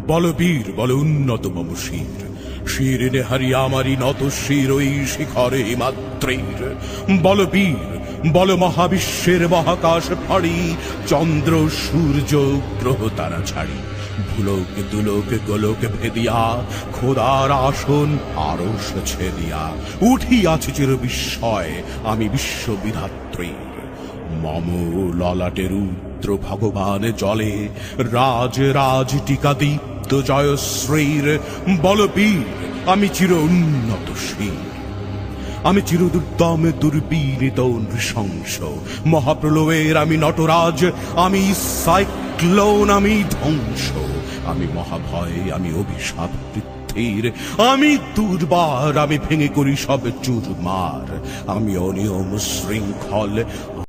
বলবীর বল উন্নত মম শির, শির নেহারি আমারি নত শির ওই শিখরে মাত্রের। বলবীর বল মহাবিশ্বের মহাকাশ ফাড়ি, চন্দ্র সূর্য গ্রহ তারা ছাড়ি। ভুলোক দুলোক গোলোক ভেদিয়া, খোদার আসন আরশ ছেদিয়া, উঠিয়াছে চির বিস্ময় আমি বিশ্ববিধাত্রীর। মম ললাটে রুদ্র ভগবান জলে, রাজ রাজ টিকা দীপ্ত জয়শ্রীর। বলবীর আমি চির উন্নত শির, আমি চিরদুর্দম দুর্বিনীত নৃশংস। মহাপ্রলয়ের আমি নটরাজ, আমি সাইক্লোন, আমি ধ্বংস। আমি মহাভয়, আমি অভিশাপ পৃথ্বীর, আমি দুর্বার, আমি ভেঙে করি সব চুরমার। আমি অনিয়ম শৃঙ্খল,